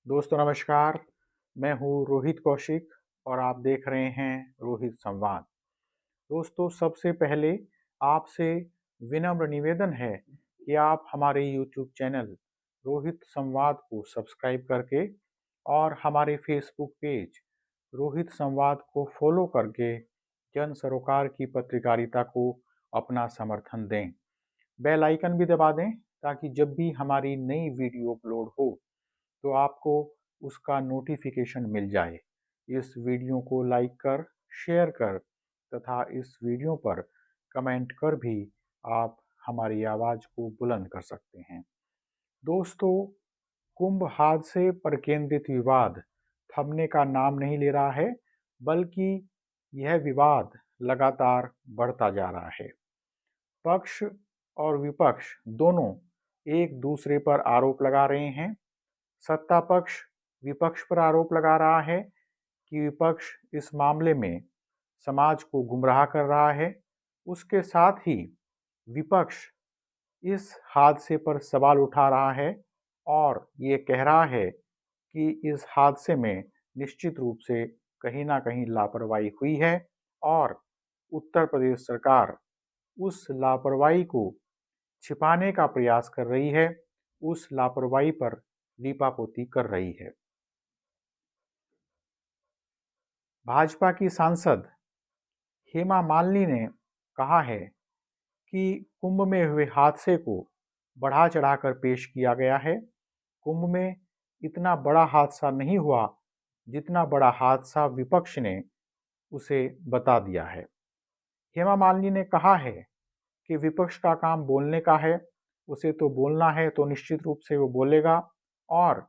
दोस्तों नमस्कार, मैं हूँ रोहित कौशिक और आप देख रहे हैं रोहित संवाद। दोस्तों सबसे पहले आपसे विनम्र निवेदन है कि आप हमारे यूट्यूब चैनल रोहित संवाद को सब्सक्राइब करके और हमारे फेसबुक पेज रोहित संवाद को फॉलो करके जन सरोकार की पत्रकारिता को अपना समर्थन दें। बेल आइकन भी दबा दें ताकि जब भी हमारी नई वीडियो अपलोड हो तो आपको उसका नोटिफिकेशन मिल जाए। इस वीडियो को लाइक कर, शेयर कर तथा इस वीडियो पर कमेंट कर भी आप हमारी आवाज़ को बुलंद कर सकते हैं। दोस्तों, कुंभ हादसे पर केंद्रित विवाद थमने का नाम नहीं ले रहा है, बल्कि यह विवाद लगातार बढ़ता जा रहा है। पक्ष और विपक्ष दोनों एक दूसरे पर आरोप लगा रहे हैं। सत्ता पक्ष विपक्ष पर आरोप लगा रहा है कि विपक्ष इस मामले में समाज को गुमराह कर रहा है। उसके साथ ही विपक्ष इस हादसे पर सवाल उठा रहा है और ये कह रहा है कि इस हादसे में निश्चित रूप से कहीं ना कहीं लापरवाही हुई है और उत्तर प्रदेश सरकार उस लापरवाही को छिपाने का प्रयास कर रही है, उस लापरवाही पर लीपापोती कर रही है। भाजपा की सांसद हेमा मालिनी ने कहा है कि कुंभ में हुए हादसे को बढ़ा चढ़ाकर पेश किया गया है। कुंभ में इतना बड़ा हादसा नहीं हुआ जितना बड़ा हादसा विपक्ष ने उसे बता दिया है। हेमा मालिनी ने कहा है कि विपक्ष का काम बोलने का है, उसे तो बोलना है तो निश्चित रूप से वो बोलेगा और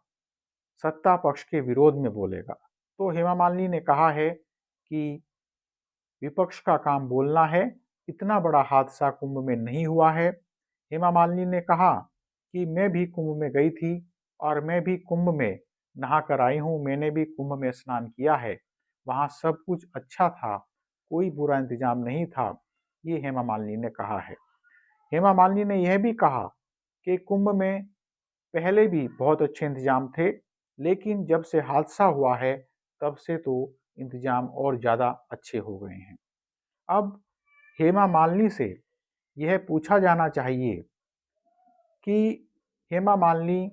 सत्ता पक्ष के विरोध में बोलेगा। तो हेमा मालिनी ने कहा है कि विपक्ष का काम बोलना है, इतना बड़ा हादसा कुंभ में नहीं हुआ है। हेमा मालिनी ने कहा कि मैं भी कुंभ में गई थी और मैं भी कुंभ में नहाकर आई हूँ, मैंने भी कुंभ में स्नान किया है, वहाँ सब कुछ अच्छा था, कोई बुरा इंतजाम नहीं था, ये हेमा मालिनी ने कहा है। हेमा मालिनी ने यह भी कहा कि कुंभ में पहले भी बहुत अच्छे इंतजाम थे, लेकिन जब से हादसा हुआ है तब से तो इंतजाम और ज़्यादा अच्छे हो गए हैं। अब हेमा मालिनी से यह पूछा जाना चाहिए कि हेमा मालिनी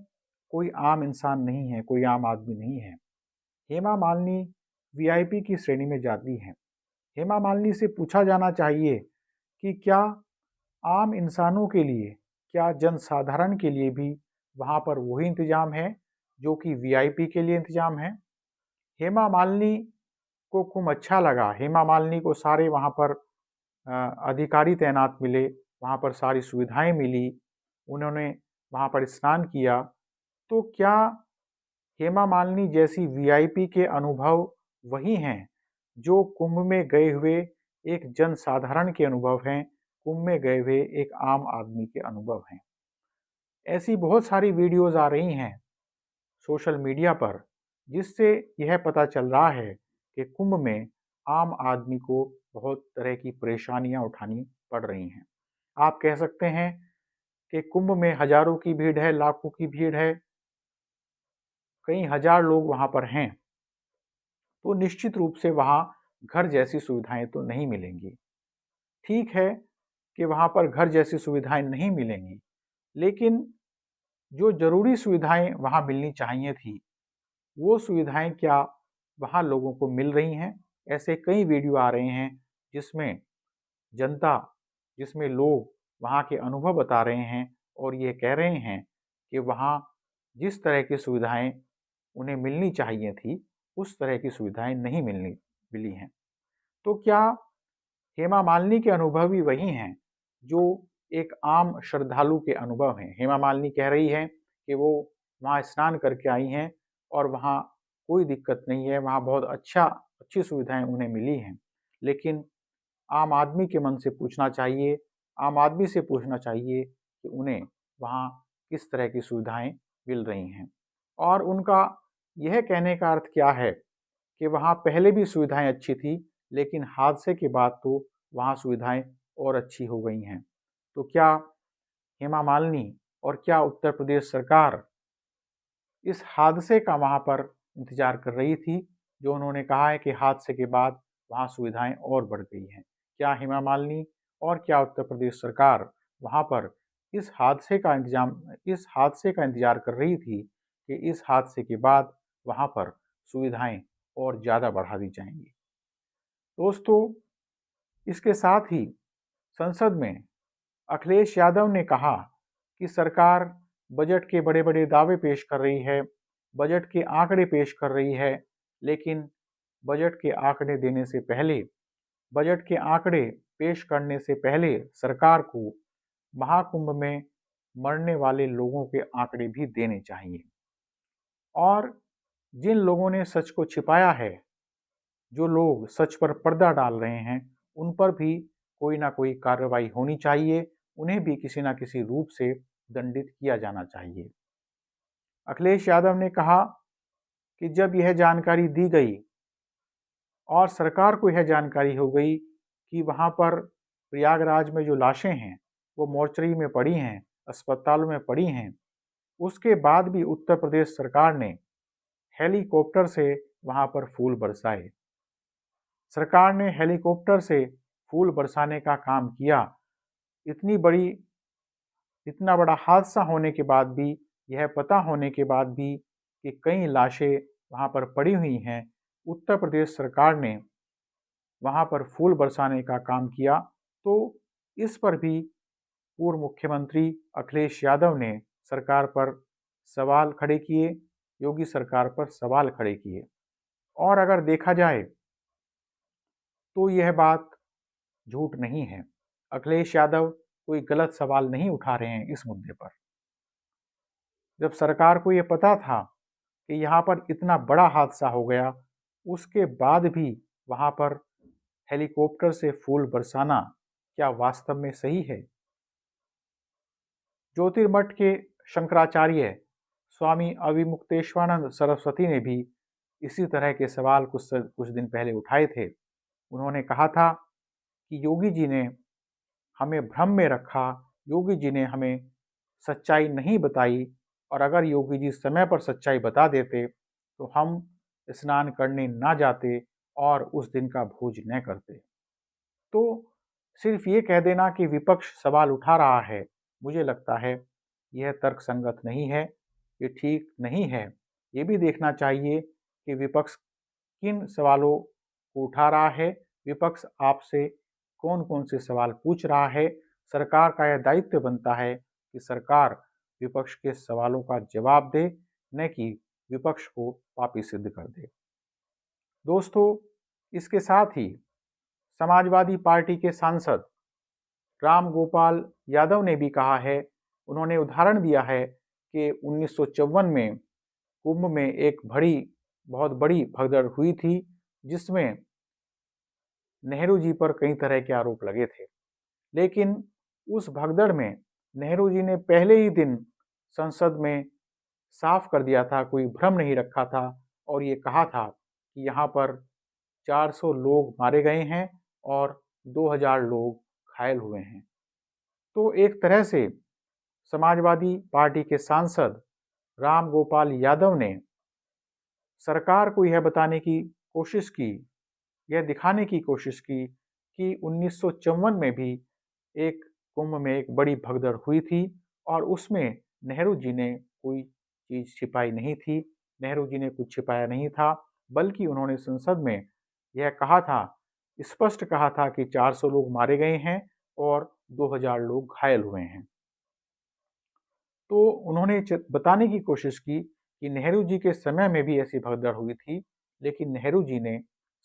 कोई आम इंसान नहीं है, कोई आम आदमी नहीं है। हेमा मालिनी वीआईपी की श्रेणी में जाती हैं। हेमा मालिनी से पूछा जाना चाहिए कि क्या आम इंसानों के लिए, क्या जनसाधारण के लिए भी वहाँ पर वही इंतजाम है जो कि वीआईपी के लिए इंतजाम है। हेमा मालिनी को खूब अच्छा लगा, हेमा मालिनी को सारे वहाँ पर अधिकारी तैनात मिले, वहाँ पर सारी सुविधाएं मिली, उन्होंने वहाँ पर स्नान किया। तो क्या हेमा मालिनी जैसी वीआईपी के अनुभव वही हैं जो कुंभ में गए हुए एक जनसाधारण के अनुभव हैं, कुंभ में गए हुए एक आम आदमी के अनुभव हैं। ऐसी बहुत सारी वीडियोज़ आ रही हैं सोशल मीडिया पर जिससे यह पता चल रहा है कि कुंभ में आम आदमी को बहुत तरह की परेशानियां उठानी पड़ रही हैं। आप कह सकते हैं कि कुंभ में हजारों की भीड़ है, लाखों की भीड़ है, कई हजार लोग वहां पर हैं, तो निश्चित रूप से वहां घर जैसी सुविधाएं तो नहीं मिलेंगी। ठीक है कि वहां पर घर जैसी सुविधाएं नहीं मिलेंगी, लेकिन जो जरूरी सुविधाएं वहां मिलनी चाहिए थी वो सुविधाएं क्या वहाँ लोगों को मिल रही हैं? ऐसे कई वीडियो आ रहे हैं जिसमें जनता, जिसमें लोग वहाँ के अनुभव बता रहे हैं और ये कह रहे हैं कि वहाँ जिस तरह की सुविधाएं उन्हें मिलनी चाहिए थी, उस तरह की सुविधाएं नहीं मिली हैं। तो क्या हेमा मालिनी के अनुभव भी वही हैं जो एक आम श्रद्धालु के अनुभव हैं? हेमा मालिनी कह रही है कि वो वहाँ स्नान करके आई हैं और वहाँ कोई दिक्कत नहीं है, वहाँ बहुत अच्छी सुविधाएं उन्हें मिली हैं। लेकिन आम आदमी के मन से पूछना चाहिए, आम आदमी से पूछना चाहिए कि उन्हें वहाँ किस तरह की सुविधाएं मिल रही हैं और उनका यह कहने का अर्थ क्या है कि वहाँ पहले भी सुविधाएं अच्छी थी, लेकिन हादसे के बाद तो वहाँ सुविधाएं और अच्छी हो गई हैं। तो क्या हेमा मालिनी और क्या उत्तर प्रदेश सरकार इस हादसे का वहाँ पर इंतजार कर रही थी, जो उन्होंने कहा है कि हादसे के बाद वहाँ सुविधाएं और बढ़ गई हैं। क्या हेमा मालिनी और क्या उत्तर प्रदेश सरकार वहाँ पर इस हादसे का इंतजार कर रही थी कि इस हादसे के बाद वहाँ पर सुविधाएं और ज़्यादा बढ़ा दी जाएंगी। दोस्तों, इसके साथ ही संसद में अखिलेश यादव ने कहा कि सरकार बजट के बड़े-बड़े दावे पेश कर रही है, बजट के आंकड़े पेश कर रही है, लेकिन बजट के आंकड़े देने से पहले, बजट के आंकड़े पेश करने से पहले सरकार को महाकुंभ में मरने वाले लोगों के आंकड़े भी देने चाहिए। और जिन लोगों ने सच को छिपाया है, जो लोग सच पर पर्दा डाल रहे हैं, उन पर भी कोई ना कोई कार्रवाई होनी चाहिए, उन्हें भी किसी ना किसी रूप से दंडित किया जाना चाहिए। अखिलेश यादव ने कहा कि जब यह जानकारी दी गई और सरकार को यह जानकारी हो गई कि वहाँ पर प्रयागराज में जो लाशें हैं, वो मोर्चरी में पड़ी हैं, अस्पतालों में पड़ी हैं, उसके बाद भी उत्तर प्रदेश सरकार ने हेलीकॉप्टर से वहाँ पर फूल बरसाए। सरकार ने हेलीकॉप्टर से फूल बरसाने का काम किया। इतना बड़ा हादसा होने के बाद भी, यह पता होने के बाद भी कि कई लाशें वहाँ पर पड़ी हुई हैं, उत्तर प्रदेश सरकार ने वहाँ पर फूल बरसाने का काम किया। तो इस पर भी पूर्व मुख्यमंत्री अखिलेश यादव ने सरकार पर सवाल खड़े किए, योगी सरकार पर सवाल खड़े किए। और अगर देखा जाए तो यह बात झूठ नहीं है। अखिलेश यादव कोई गलत सवाल नहीं उठा रहे हैं इस मुद्दे पर। जब सरकार को यह पता था कि यहाँ पर इतना बड़ा हादसा हो गया, उसके बाद भी वहाँ पर हेलीकॉप्टर से फूल बरसाना क्या वास्तव में सही है? ज्योतिर्मठ के शंकराचार्य स्वामी अविमुक्तेश्वरानंद सरस्वती ने भी इसी तरह के सवाल कुछ दिन पहले उठाए थे। उन्होंने कहा था कि योगी जी ने हमें भ्रम में रखा, योगी जी ने हमें सच्चाई नहीं बताई, और अगर योगी जी समय पर सच्चाई बता देते तो हम स्नान करने ना जाते और उस दिन का भोज न करते। तो सिर्फ ये कह देना कि विपक्ष सवाल उठा रहा है, मुझे लगता है यह तर्कसंगत नहीं है, ये ठीक नहीं है। ये भी देखना चाहिए कि विपक्ष किन सवालों को उठा रहा है, विपक्ष आपसे कौन कौन से सवाल पूछ रहा है। सरकार का यह दायित्व बनता है कि सरकार विपक्ष के सवालों का जवाब दे, न कि विपक्ष को पापी सिद्ध कर दे। दोस्तों, इसके साथ ही समाजवादी पार्टी के सांसद राम गोपाल यादव ने भी कहा है, उन्होंने उदाहरण दिया है कि 1954 में कुंभ में एक बहुत बड़ी भगदड़ हुई थी, जिसमें नेहरू जी पर कई तरह के आरोप लगे थे। लेकिन उस भगदड़ में नेहरू जी ने पहले ही दिन संसद में साफ कर दिया था, कोई भ्रम नहीं रखा था, और ये कहा था कि यहाँ पर 400 लोग मारे गए हैं और 2000 लोग घायल हुए हैं। तो एक तरह से समाजवादी पार्टी के सांसद राम गोपाल यादव ने सरकार को यह बताने की कोशिश की, यह दिखाने की कोशिश की कि 1954 में भी एक कुंभ में एक बड़ी भगदड़ हुई थी और उसमें नेहरू जी ने कोई चीज़ छिपाई नहीं थी, नेहरू जी ने कुछ छिपाया नहीं था, बल्कि उन्होंने संसद में यह कहा था, स्पष्ट कहा था कि 400 लोग मारे गए हैं और 2000 लोग घायल हुए हैं। तो उन्होंने बताने की कोशिश की कि नेहरू जी के समय में भी ऐसी भगदड़ हुई थी, लेकिन नेहरू जी ने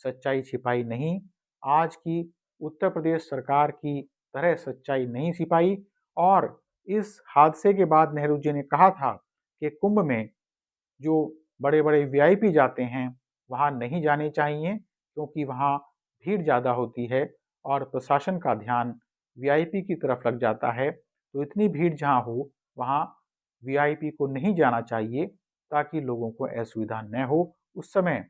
सच्चाई छिपाई नहीं। आज की उत्तर प्रदेश सरकार की तरह सच्चाई नहीं छिपाई, और इस हादसे के बाद नेहरू जी ने कहा था कि कुंभ में जो बड़े-बड़े वीआईपी जाते हैं, वहाँ नहीं जाने चाहिए, क्योंकि वहाँ भीड़ ज़्यादा होती है और प्रशासन का ध्यान वीआईपी की तरफ लग जाता है। तो इतनी भीड़ जहाँ हो, वहाँ वीआईपी को नहीं जाना चाहिए, ताकि लोगों को असुविधा न हो। उस समय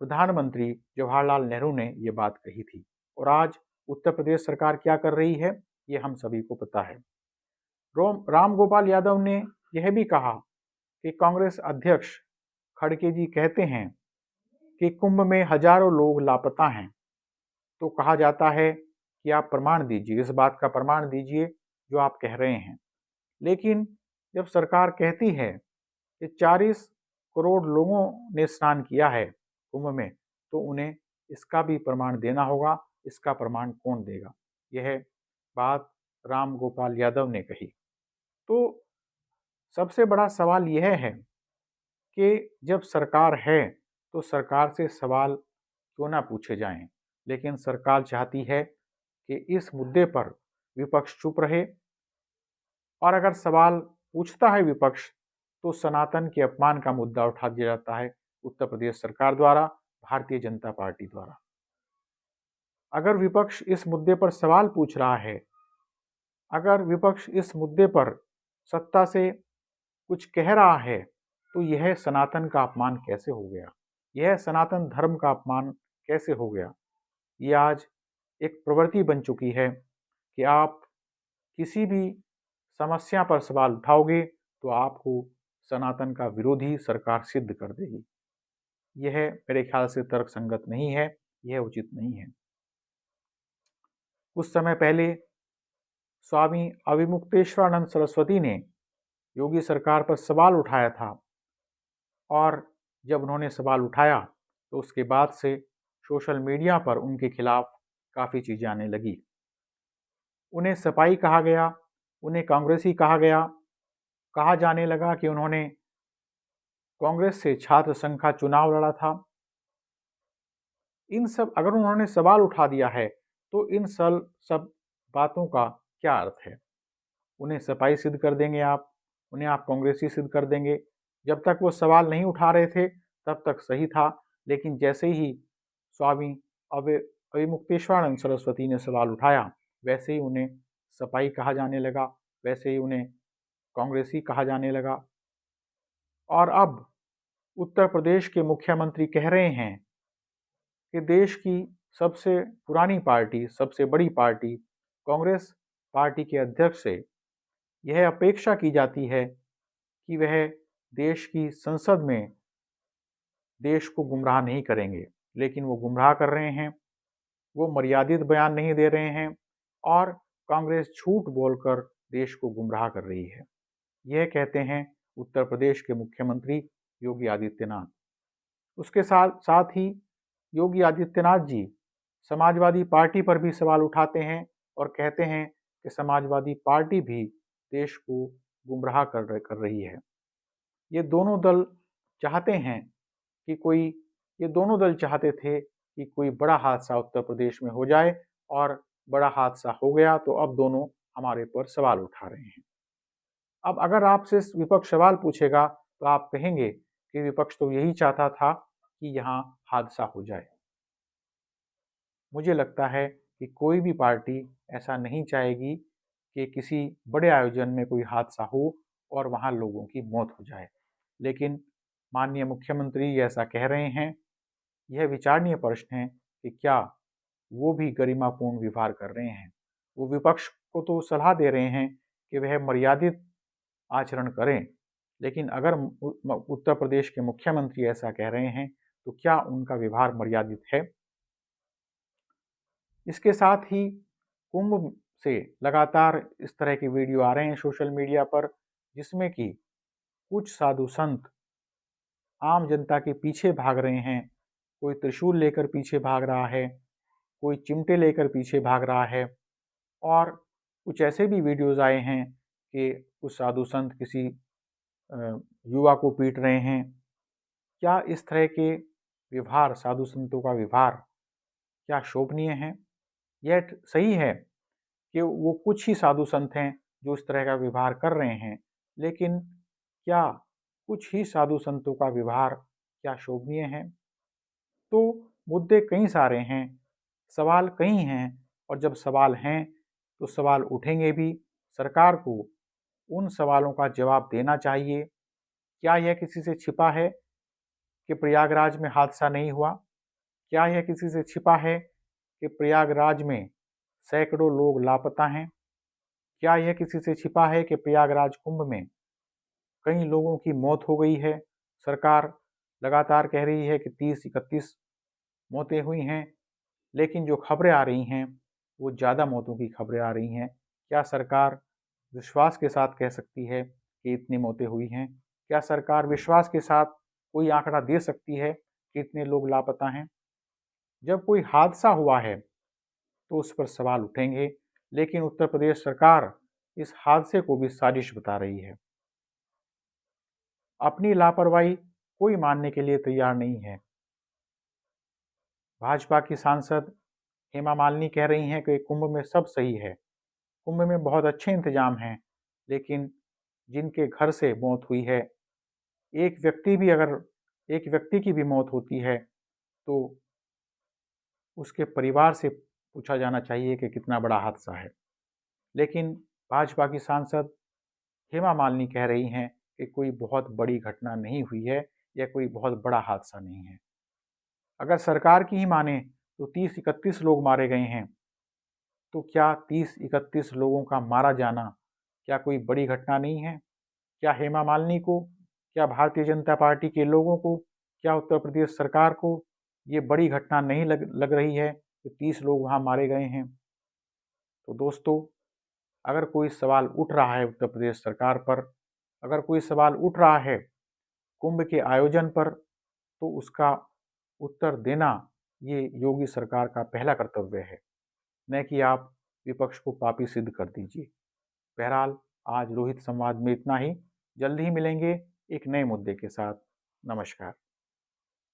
प्रधानमंत्री जवाहरलाल नेहरू ने ये बात कही थी, और आज उत्तर प्रदेश सरकार क्या कर रही है, ये हम सभी को पता है। राम गोपाल यादव ने यह भी कहा कि कांग्रेस अध्यक्ष खड़गे जी कहते हैं कि कुंभ में हजारों लोग लापता हैं, तो कहा जाता है कि आप प्रमाण दीजिए, इस बात का प्रमाण दीजिए जो आप कह रहे हैं। लेकिन जब सरकार कहती है कि 40 करोड़ लोगों ने स्नान किया है कुंभ में, तो उन्हें इसका भी प्रमाण देना होगा। इसका प्रमाण कौन देगा? यह बात राम गोपाल यादव ने कही। तो सबसे बड़ा सवाल यह है कि जब सरकार है तो सरकार से सवाल क्यों ना पूछे जाएं, लेकिन सरकार चाहती है कि इस मुद्दे पर विपक्ष चुप रहे, और अगर सवाल पूछता है विपक्ष तो सनातन के अपमान का मुद्दा उठा दिया जाता है उत्तर प्रदेश सरकार द्वारा, भारतीय जनता पार्टी द्वारा। अगर विपक्ष इस मुद्दे पर सवाल पूछ रहा है, अगर विपक्ष इस मुद्दे पर सत्ता से कुछ कह रहा है, तो यह सनातन का अपमान कैसे हो गया? यह सनातन धर्म का अपमान कैसे हो गया? ये आज एक प्रवृत्ति बन चुकी है कि आप किसी भी समस्या पर सवाल उठाओगे तो आपको सनातन का विरोधी सरकार सिद्ध कर देगी। यह मेरे ख्याल से तर्कसंगत नहीं है, यह उचित नहीं है। कुछ समय पहले स्वामी अविमुक्तेश्वरानंद सरस्वती ने योगी सरकार पर सवाल उठाया था, और जब उन्होंने सवाल उठाया तो उसके बाद से सोशल मीडिया पर उनके खिलाफ काफ़ी चीज़ें आने लगी। उन्हें सपाई कहा गया, उन्हें कांग्रेसी कहा गया, कहा जाने लगा कि उन्होंने कांग्रेस से छात्र संघ का चुनाव लड़ा था। इन सब अगर उन्होंने सवाल उठा दिया है तो इन सब बातों का क्या अर्थ है? उन्हें सपाई सिद्ध कर देंगे आप, उन्हें आप कांग्रेसी सिद्ध कर देंगे। जब तक वो सवाल नहीं उठा रहे थे तब तक सही था, लेकिन जैसे ही स्वामी अविमुक्तेश्वरानंद सरस्वती ने सवाल उठाया, वैसे ही उन्हें सपाई कहा जाने लगा, वैसे ही उन्हें कांग्रेसी कहा जाने लगा। और अब उत्तर प्रदेश के मुख्यमंत्री कह रहे हैं कि देश की सबसे पुरानी पार्टी, सबसे बड़ी पार्टी कांग्रेस पार्टी के अध्यक्ष से यह अपेक्षा की जाती है कि वह देश की संसद में देश को गुमराह नहीं करेंगे, लेकिन वो गुमराह कर रहे हैं। वो मर्यादित बयान नहीं दे रहे हैं, और कांग्रेस झूठ बोलकर देश को गुमराह कर रही है। यह कहते हैं उत्तर प्रदेश के मुख्यमंत्री योगी आदित्यनाथ। उसके साथ साथ ही योगी आदित्यनाथ जी समाजवादी पार्टी पर भी सवाल उठाते हैं और कहते हैं कि समाजवादी पार्टी भी देश को गुमराह कर रही है। ये दोनों दल चाहते हैं कि ये दोनों दल चाहते थे कि कोई बड़ा हादसा उत्तर प्रदेश में हो जाए, और बड़ा हादसा हो गया तो अब दोनों हमारे पर सवाल उठा रहे हैं। अब अगर आपसे विपक्ष सवाल पूछेगा तो आप कहेंगे कि विपक्ष तो यही चाहता था कि यहाँ हादसा हो जाए। मुझे लगता है कि कोई भी पार्टी ऐसा नहीं चाहेगी कि किसी बड़े आयोजन में कोई हादसा हो और वहाँ लोगों की मौत हो जाए, लेकिन माननीय मुख्यमंत्री ऐसा कह रहे हैं। यह विचारणीय प्रश्न है कि क्या वो भी गरिमापूर्ण व्यवहार कर रहे हैं। वो विपक्ष को तो सलाह दे रहे हैं कि वह मर्यादित आचरण करें, लेकिन अगर उत्तर प्रदेश के मुख्यमंत्री ऐसा कह रहे हैं तो क्या उनका व्यवहार मर्यादित है? इसके साथ ही कुंभ से लगातार इस तरह के वीडियो आ रहे हैं सोशल मीडिया पर, जिसमें कि कुछ साधु संत आम जनता के पीछे भाग रहे हैं। कोई त्रिशूल लेकर पीछे भाग रहा है, कोई चिमटे लेकर पीछे भाग रहा है, और कुछ ऐसे भी वीडियोज़ आए हैं कि कुछ साधु संत किसी युवा को पीट रहे हैं। क्या इस तरह के व्यवहार, साधु संतों का व्यवहार क्या शोभनीय है? यह सही है कि वो कुछ ही साधु संत हैं जो इस तरह का व्यवहार कर रहे हैं, लेकिन क्या कुछ ही साधु संतों का व्यवहार क्या शोभनीय है? तो मुद्दे कई सारे हैं, सवाल कई हैं, और जब सवाल हैं तो सवाल उठेंगे भी। सरकार को उन सवालों का जवाब देना चाहिए। क्या यह किसी से छिपा है कि प्रयागराज में हादसा नहीं हुआ? क्या यह किसी से छिपा है कि प्रयागराज में सैकड़ों लोग लापता हैं? क्या यह किसी से छिपा है कि प्रयागराज कुंभ में कई लोगों की मौत हो गई है। सरकार लगातार कह रही है कि 30-31 मौतें हुई हैं, लेकिन जो खबरें आ रही हैं वो ज़्यादा मौतों की खबरें आ रही हैं। क्या सरकार विश्वास के साथ कह सकती है कि इतनी मौतें हुई हैं? क्या सरकार विश्वास के साथ कोई आंकड़ा दे सकती है कि इतने लोग लापता हैं? जब कोई हादसा हुआ है तो उस पर सवाल उठेंगे, लेकिन उत्तर प्रदेश सरकार इस हादसे को भी साजिश बता रही है। अपनी लापरवाही कोई मानने के लिए तैयार नहीं है। भाजपा की सांसद हेमा मालिनी कह रही हैं कि कुंभ में सब सही है, कुंभ में बहुत अच्छे इंतजाम हैं, लेकिन जिनके घर से मौत हुई है, एक व्यक्ति की भी मौत होती है तो उसके परिवार से पूछा जाना चाहिए कि कितना बड़ा हादसा है। लेकिन भाजपा की सांसद हेमा मालिनी कह रही हैं कि कोई बहुत बड़ी घटना नहीं हुई है या कोई बहुत बड़ा हादसा नहीं है। अगर सरकार की ही माने तो 30-31 लोग मारे गए हैं, तो क्या 30-31 लोगों का मारा जाना क्या कोई बड़ी घटना नहीं है? क्या हेमा मालिनी को, क्या भारतीय जनता पार्टी के लोगों को, क्या उत्तर प्रदेश सरकार को ये बड़ी घटना नहीं लग रही है कि 30 लोग वहाँ मारे गए हैं? तो दोस्तों, अगर कोई सवाल उठ रहा है उत्तर प्रदेश सरकार पर, अगर कोई सवाल उठ रहा है कुंभ के आयोजन पर, तो उसका उत्तर देना ये योगी सरकार का पहला कर्तव्य है, न कि आप विपक्ष को पापी सिद्ध कर दीजिए। बहरहाल, आज रोहित संवाद में इतना ही। जल्द ही मिलेंगे एक नए मुद्दे के साथ। नमस्कार।